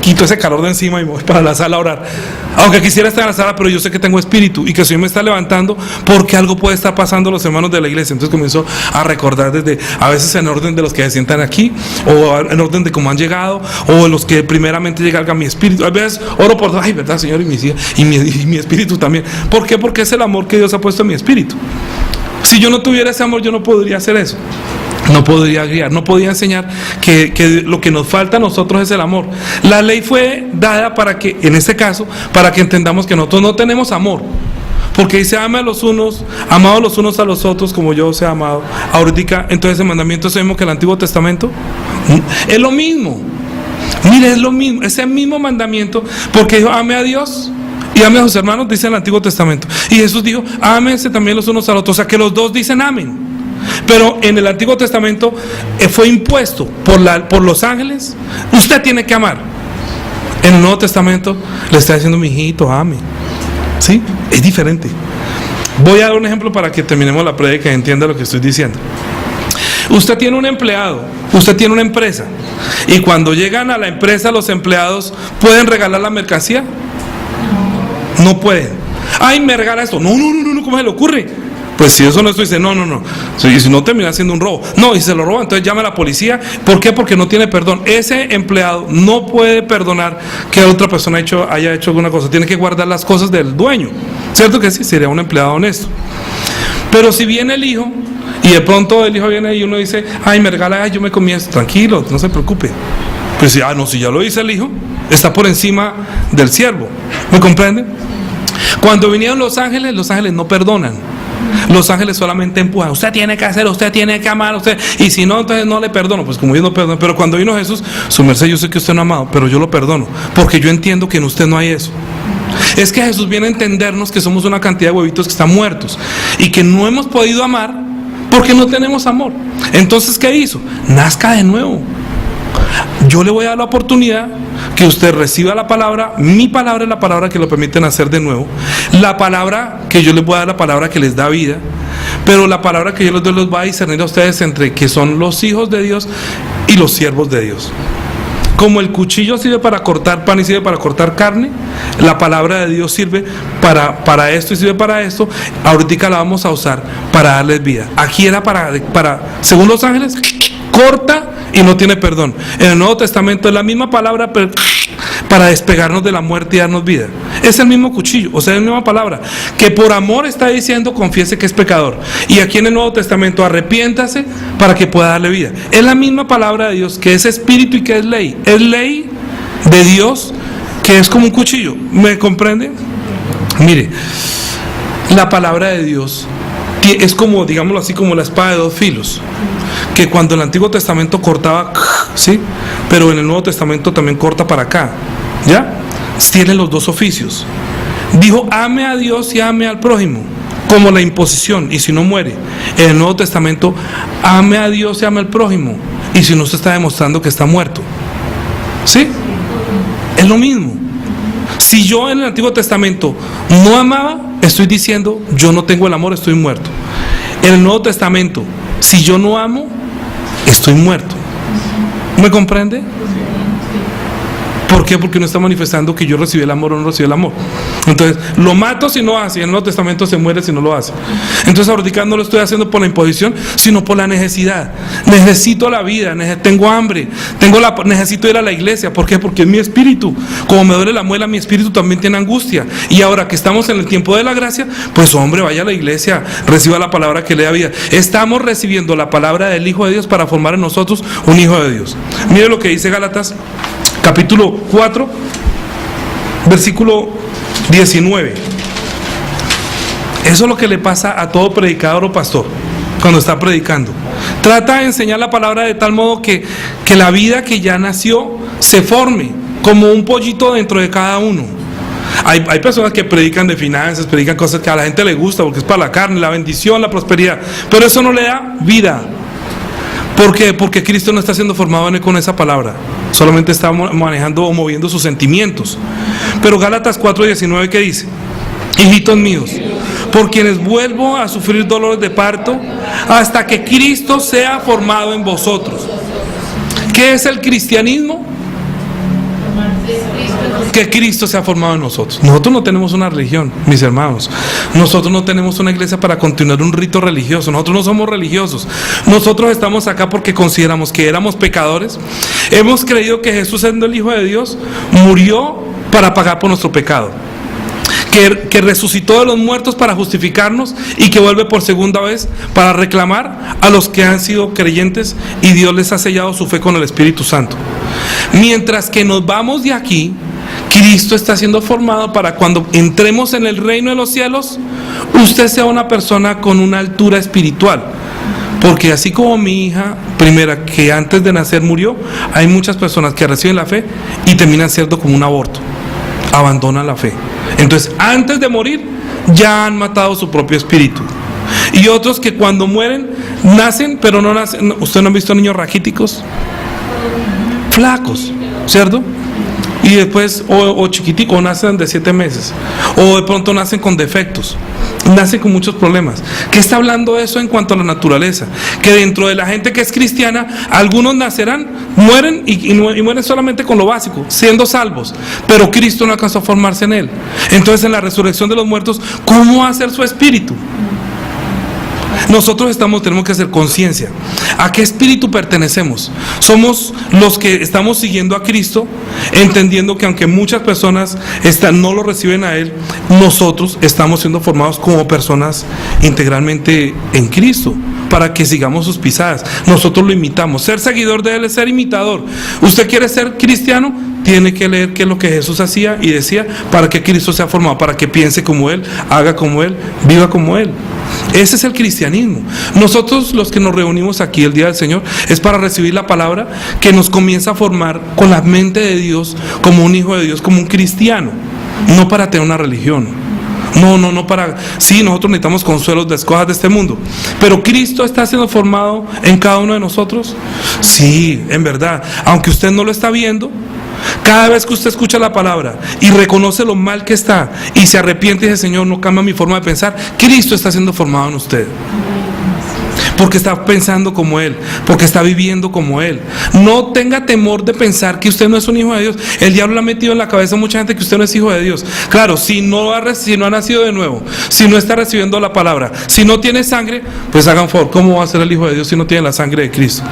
quito ese calor de encima y me voy para la sala a orar. Aunque quisiera estar en la sala, pero yo sé que tengo espíritu y que el Señor me está levantando porque algo puede estar pasando a los hermanos de la iglesia. Entonces comienzo a recordar desde, a veces en orden de los que se sientan aquí, o en orden de cómo han llegado, o los que primeramente llega mi espíritu. A veces oro por, ay, verdad, Señor, y mis hijas, y mi espíritu también. ¿Por qué? Porque es el amor que Dios ha puesto en mi espíritu. Si yo no tuviera ese amor, yo no podría hacer eso. No podría guiar, no podría enseñar que lo que nos falta a nosotros es el amor. La ley fue dada para que, en este caso, para que entendamos que nosotros no tenemos amor, Porque dice, ame a los unos, amados los unos a los otros como yo os he amado. Ahorita, entonces el mandamiento es el mismo que el Antiguo Testamento. Es lo mismo. Mire, es lo mismo, ese mismo mandamiento, porque dijo, ame a Dios y ame a sus hermanos, dice el Antiguo Testamento. Y Jesús dijo, ámense también los unos a los otros. O sea que los dos dicen amén. Pero en el Antiguo Testamento fue impuesto por los ángeles, usted tiene que amar. En el Nuevo Testamento le está diciendo, mi hijito, ame. ¿Sí? Es diferente. Voy a dar un ejemplo para que terminemos la prédica y entienda lo que estoy diciendo. Usted tiene un empleado, usted tiene una empresa, y cuando llegan a la empresa los empleados, ¿pueden regalar la mercancía? No pueden. Ay, me regala esto. No, ¿cómo se le ocurre? Pues si eso no, esto dice, no. Y si no, termina siendo un robo. No, y se lo roba, entonces llama a la policía. ¿Por qué? Porque no tiene perdón. Ese empleado no puede perdonar que otra persona haya hecho alguna cosa. Tiene que guardar las cosas del dueño. ¿Cierto que sí? Sería un empleado honesto. Pero si viene el hijo, y de pronto el hijo viene y uno dice, ay, me regala, ay, yo me comí esto. Tranquilo, no se preocupe. Pues si ya lo dice el hijo, está por encima del siervo. ¿Me comprenden? Cuando vinieron los ángeles no perdonan. Los ángeles solamente empujan. Usted tiene que hacer, usted tiene que amar, usted. Y si no, entonces no le perdono. Pues como yo no perdono. Pero cuando vino Jesús, su merced, yo sé que usted no ha amado, pero yo lo perdono, porque yo entiendo que en usted no hay eso. Es que Jesús viene a entendernos que somos una cantidad de huevitos que están muertos y que no hemos podido amar porque no tenemos amor. Entonces, ¿qué hizo? Nazca de nuevo. Yo le voy a dar la oportunidad que usted reciba la palabra. Mi palabra es la palabra que lo permite nacer de nuevo. La palabra que yo les voy a dar, la palabra que les da vida. Pero la palabra que yo les doy los va a discernir a ustedes entre que son los hijos de Dios y los siervos de Dios. Como el cuchillo sirve para cortar pan y sirve para cortar carne, la palabra de Dios sirve para esto y sirve para esto. Ahorita la vamos a usar para darles vida. Aquí era para según los ángeles, corta y no tiene perdón. En el Nuevo Testamento es la misma palabra para despegarnos de la muerte y darnos vida. Es el mismo cuchillo, o sea, es la misma palabra que por amor está diciendo, confiese que es pecador. Y aquí en el Nuevo Testamento, arrepiéntase para que pueda darle vida. Es la misma palabra de Dios, que es espíritu y que es ley. Es ley de Dios, que es como un cuchillo. ¿Me comprende? Mire, la palabra de Dios es como, digámoslo así, como la espada de dos filos, que cuando el Antiguo Testamento cortaba, ¿sí? Pero en el Nuevo Testamento también corta para acá, ¿ya? Tienen los dos oficios. Dijo, ame a Dios y ame al prójimo, como la imposición, y si no muere. En el Nuevo Testamento, ame a Dios y ame al prójimo, y si no, se está demostrando que está muerto. ¿Sí? Es lo mismo. Si yo en el Antiguo Testamento no amaba, estoy diciendo, yo no tengo el amor, estoy muerto. En el Nuevo Testamento, si yo no amo, estoy muerto. ¿Me comprende? ¿Por qué? Porque no está manifestando que yo recibí el amor o no recibí el amor. Entonces, lo mato si no hace. En el Nuevo Testamento se muere si no lo hace. Entonces, ahorita no lo estoy haciendo por la imposición, sino por la necesidad. Necesito la vida, tengo hambre, necesito ir a la iglesia. ¿Por qué? Porque es mi espíritu. Como me duele la muela, mi espíritu también tiene angustia. Y ahora que estamos en el tiempo de la gracia, pues hombre, vaya a la iglesia, reciba la palabra que le da vida. Estamos recibiendo la palabra del Hijo de Dios para formar en nosotros un Hijo de Dios. Mire lo que dice Gálatas capítulo 4, versículo 19. Eso es lo que le pasa a todo predicador o pastor cuando está predicando. Trata de enseñar la palabra de tal modo que la vida que ya nació se forme como un pollito dentro de cada uno. Hay personas que predican de finanzas, predican cosas que a la gente le gusta porque es para la carne, la bendición, la prosperidad, pero eso no le da vida. ¿Por qué? Porque Cristo no está siendo formado con esa palabra, solamente está manejando o moviendo sus sentimientos. Pero Gálatas 4:19, ¿qué dice? Hijitos míos, por quienes vuelvo a sufrir dolores de parto hasta que Cristo sea formado en vosotros. ¿Qué es el cristianismo? Que Cristo se ha formado en nosotros. Nosotros no tenemos una religión, mis hermanos. Nosotros no tenemos una iglesia para continuar un rito religioso. Nosotros no somos religiosos. Nosotros estamos acá porque consideramos que éramos pecadores. Hemos creído que Jesús, siendo el Hijo de Dios, murió para pagar por nuestro pecado, que resucitó de los muertos para justificarnos y que vuelve por segunda vez para reclamar a los que han sido creyentes y Dios les ha sellado su fe con el Espíritu Santo. Mientras que nos vamos de aquí, Cristo está siendo formado para cuando entremos en el reino de los cielos, usted sea una persona con una altura espiritual. Porque así como mi hija primera, que antes de nacer murió, hay muchas personas que reciben la fe y terminan siendo como un aborto, abandonan la fe. Entonces, antes de morir, ya han matado su propio espíritu. Y otros que cuando mueren, nacen, pero no nacen. ¿Usted no ha visto niños raquíticos? Flacos, ¿cierto? Y después, o chiquiticos, o nacen de 7 meses, o de pronto nacen con defectos, nacen con muchos problemas. ¿Qué está hablando eso en cuanto a la naturaleza? Que dentro de la gente que es cristiana, algunos nacerán, mueren y mueren solamente con lo básico, siendo salvos, pero Cristo no alcanzó a formarse en él. Entonces, en la resurrección de los muertos, ¿cómo va a ser su espíritu? Nosotros tenemos que hacer conciencia. ¿A qué espíritu pertenecemos? Somos los que estamos siguiendo a Cristo, entendiendo que aunque muchas personas no lo reciben a Él, nosotros estamos siendo formados como personas integralmente en Cristo, para que sigamos sus pisadas. Nosotros lo imitamos. Ser seguidor de Él es ser imitador. ¿Usted quiere ser cristiano? Tiene que leer qué es lo que Jesús hacía y decía, para que Cristo sea formado, para que piense como Él, haga como Él, viva como Él. Ese es el cristianismo. Nosotros los que nos reunimos aquí el día del Señor es para recibir la palabra que nos comienza a formar con la mente de Dios, como un hijo de Dios, como un cristiano, no para tener una religión. No para... Sí, nosotros necesitamos consuelos de las cosas de este mundo, pero Cristo está siendo formado en cada uno de nosotros. Sí, en verdad, aunque usted no lo está viendo, cada vez que usted escucha la palabra y reconoce lo mal que está y se arrepiente y dice, Señor, no cambia mi forma de pensar, Cristo está siendo formado en usted. Porque está pensando como Él, porque está viviendo como Él. No tenga temor de pensar que usted no es un hijo de Dios. El diablo le ha metido en la cabeza a mucha gente que usted no es hijo de Dios. Claro, si no ha nacido de nuevo, si no está recibiendo la palabra, si no tiene sangre, pues hagan favor, ¿cómo va a ser el hijo de Dios si no tiene la sangre de Cristo?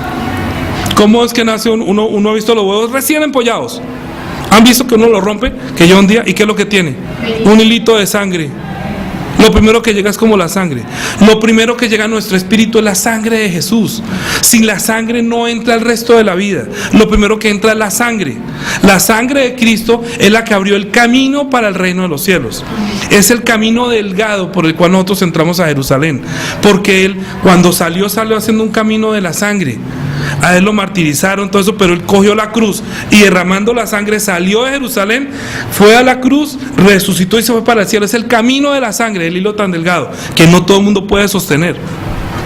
¿Cómo es que nace uno ha visto los huevos recién empollados? ¿Han visto que uno lo rompe? Que lleva un día, ¿y qué es lo que tiene? Un hilito de sangre. Lo primero que llega es como la sangre. Lo primero que llega a nuestro espíritu es la sangre de Jesús. Sin la sangre no entra el resto de la vida. Lo primero que entra es la sangre. La sangre de Cristo es la que abrió el camino para el reino de los cielos. Es el camino delgado por el cual nosotros entramos a Jerusalén. Porque Él, cuando salió haciendo un camino de la sangre. A Él lo martirizaron, todo eso, pero Él cogió la cruz y derramando la sangre salió de Jerusalén, fue a la cruz, resucitó y se fue para el cielo. Es el camino de la sangre, el hilo tan delgado que no todo el mundo puede sostener,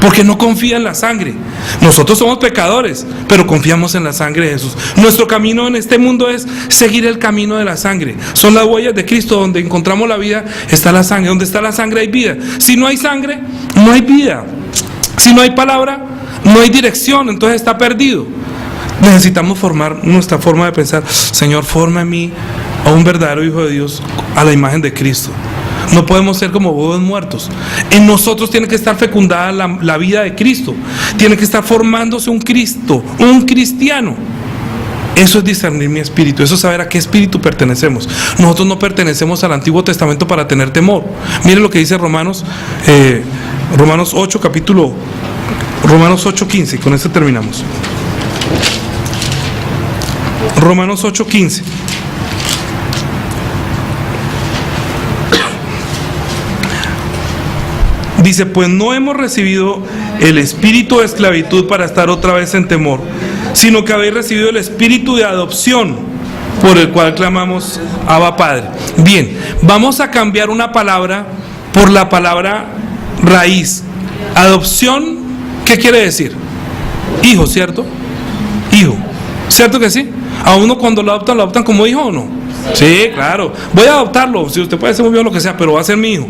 porque no confía en la sangre. Nosotros somos pecadores, pero confiamos en la sangre de Jesús. Nuestro camino en este mundo es seguir el camino de la sangre. Son las huellas de Cristo. Donde encontramos la vida está la sangre. Donde está la sangre hay vida. Si no hay sangre, no hay vida. Si no hay palabra, no hay dirección, entonces está perdido. Necesitamos formar nuestra forma de pensar. Señor, forma en mí a un verdadero hijo de Dios, a la imagen de Cristo. No podemos ser como huevos muertos. En nosotros tiene que estar fecundada la vida de Cristo. Tiene que estar formándose un Cristo, un cristiano. Eso es discernir mi espíritu, eso es saber a qué espíritu pertenecemos. Nosotros no pertenecemos al Antiguo Testamento para tener temor. Miren lo que dice Romanos 8:15, con esto terminamos. Romanos 8:15. Dice, pues no hemos recibido el espíritu de esclavitud para estar otra vez en temor, sino que habéis recibido el espíritu de adopción, por el cual clamamos, Abba Padre. Bien, vamos a cambiar una palabra por la palabra raíz. Adopción, ¿qué quiere decir? Hijo, ¿cierto? Hijo, ¿cierto que sí? A uno cuando lo adoptan como hijo o no. Sí, claro, voy a adoptarlo, si usted puede ser muy bien lo que sea, pero va a ser mi hijo.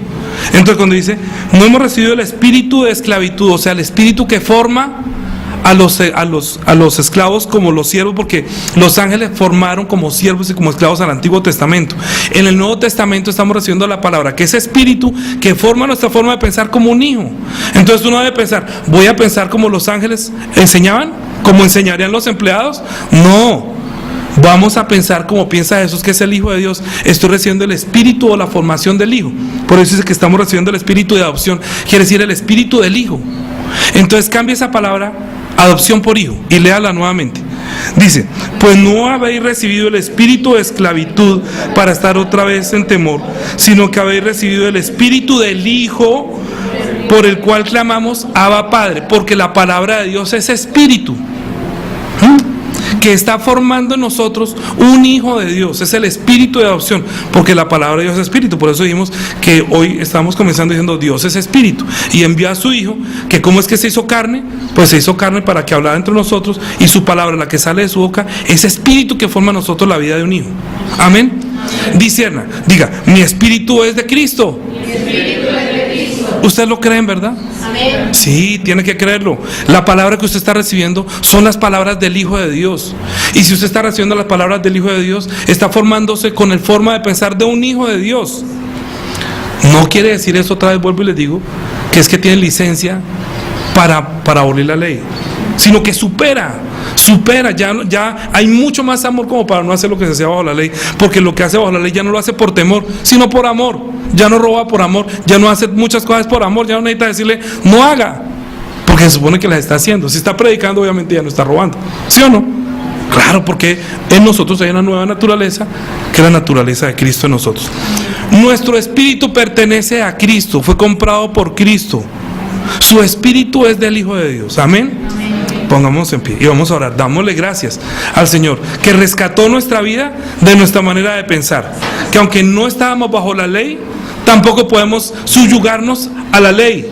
Entonces cuando dice, no hemos recibido el espíritu de esclavitud, o sea, el espíritu que forma a los esclavos como los siervos, porque los ángeles formaron como siervos y como esclavos al Antiguo Testamento. En el Nuevo Testamento estamos recibiendo la palabra, que ese espíritu que forma nuestra forma de pensar como un hijo. Entonces uno debe pensar, ¿voy a pensar como los ángeles enseñaban? ¿Como enseñarían los empleados? No. Vamos a pensar como piensa Jesús, que es el Hijo de Dios. Estoy recibiendo el espíritu o la formación del Hijo. Por eso dice que estamos recibiendo el espíritu de adopción. Quiere decir el espíritu del Hijo. Entonces cambia esa palabra, adopción, por hijo, y léala nuevamente. Dice, Pues no habéis recibido el espíritu de esclavitud para estar otra vez en temor, sino que habéis recibido el espíritu del Hijo, por el cual clamamos Abba Padre, porque la palabra de Dios es espíritu, que está formando en nosotros un hijo de Dios. Es el espíritu de adopción, porque la palabra de Dios es espíritu. Por eso dijimos que hoy estamos comenzando diciendo Dios es espíritu, y envió a su hijo, que ¿cómo es que se hizo carne? Pues se hizo carne para que hablara entre nosotros, y su palabra, la que sale de su boca, es espíritu que forma en nosotros la vida de un hijo. Amén. Discierna, diga, mi espíritu es de Cristo. ¿Usted lo cree en verdad? Amén. Sí, tiene que creerlo. La palabra que usted está recibiendo son las palabras del Hijo de Dios. Y si usted está recibiendo las palabras del Hijo de Dios, está formándose con el forma de pensar de un Hijo de Dios. No quiere decir eso, otra vez vuelvo y les digo, que es que tiene licencia para abolir la ley, sino que supera, ya hay mucho más amor como para no hacer lo que se hacía bajo la ley, porque lo que hace bajo la ley ya no lo hace por temor, sino por amor. Ya no roba por amor, ya no hace muchas cosas por amor, ya no necesita decirle no haga, porque se supone que las está haciendo. Si está predicando, obviamente ya no está robando, ¿sí o no? Claro, porque en nosotros hay una nueva naturaleza, que es la naturaleza de Cristo en nosotros. Nuestro espíritu pertenece a Cristo, fue comprado por Cristo. Su espíritu es del Hijo de Dios. Amén. Pongamos en pie y vamos a orar. Dámosle gracias al Señor, que rescató nuestra vida de nuestra manera de pensar, que aunque no estábamos bajo la ley, tampoco podemos subyugarnos a la ley,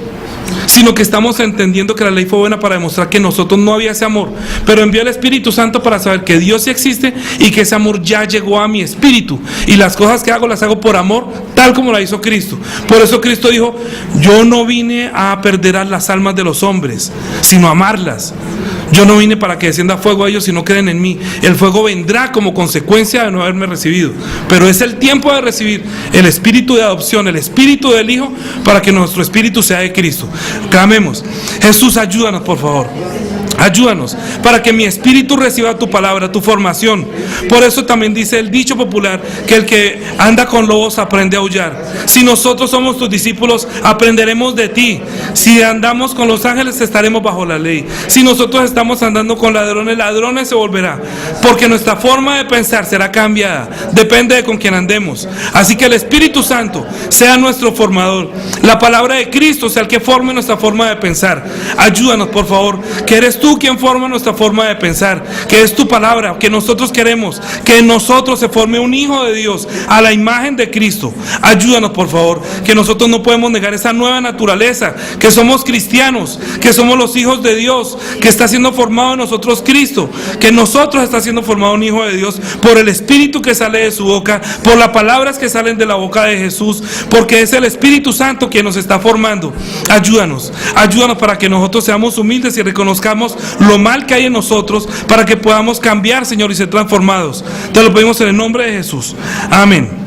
sino que estamos entendiendo que la ley fue buena para demostrar que en nosotros no había ese amor, pero envió el Espíritu Santo para saber que Dios sí existe y que ese amor ya llegó a mi espíritu, y las cosas que hago las hago por amor, tal como la hizo Cristo. Por eso Cristo dijo, yo no vine a perder a las almas de los hombres, sino a amarlas. Yo no vine para que descienda fuego a ellos si no creen en mí. El fuego vendrá como consecuencia de no haberme recibido, pero es el tiempo de recibir el espíritu de adopción, el espíritu del Hijo, para que nuestro espíritu sea de Cristo. Clamemos, Jesús, ayúdanos por favor. Ayúdanos para que mi espíritu reciba tu palabra, tu formación. Por eso también dice el dicho popular, que el que anda con lobos aprende a aullar. Si nosotros somos tus discípulos, aprenderemos de ti. Si andamos con los ángeles, estaremos bajo la ley. Si nosotros estamos andando con ladrones, ladrones se volverá, porque nuestra forma de pensar será cambiada, depende de con quién andemos. Así que el Espíritu Santo sea nuestro formador, la palabra de Cristo sea el que forme nuestra forma de pensar. Ayúdanos por favor, que eres tú quien forma nuestra forma de pensar, que es tu palabra, que nosotros queremos que en nosotros se forme un hijo de Dios a la imagen de Cristo. Ayúdanos por favor, que nosotros no podemos negar esa nueva naturaleza, que somos cristianos, que somos los hijos de Dios, que está siendo formado en nosotros Cristo, que en nosotros está siendo formado un hijo de Dios por el Espíritu que sale de su boca, por las palabras que salen de la boca de Jesús, porque es el Espíritu Santo quien nos está formando. Ayúdanos para que nosotros seamos humildes y reconozcamos lo mal que hay en nosotros, para que podamos cambiar, Señor, y ser transformados. Te lo pedimos en el nombre de Jesús. Amén.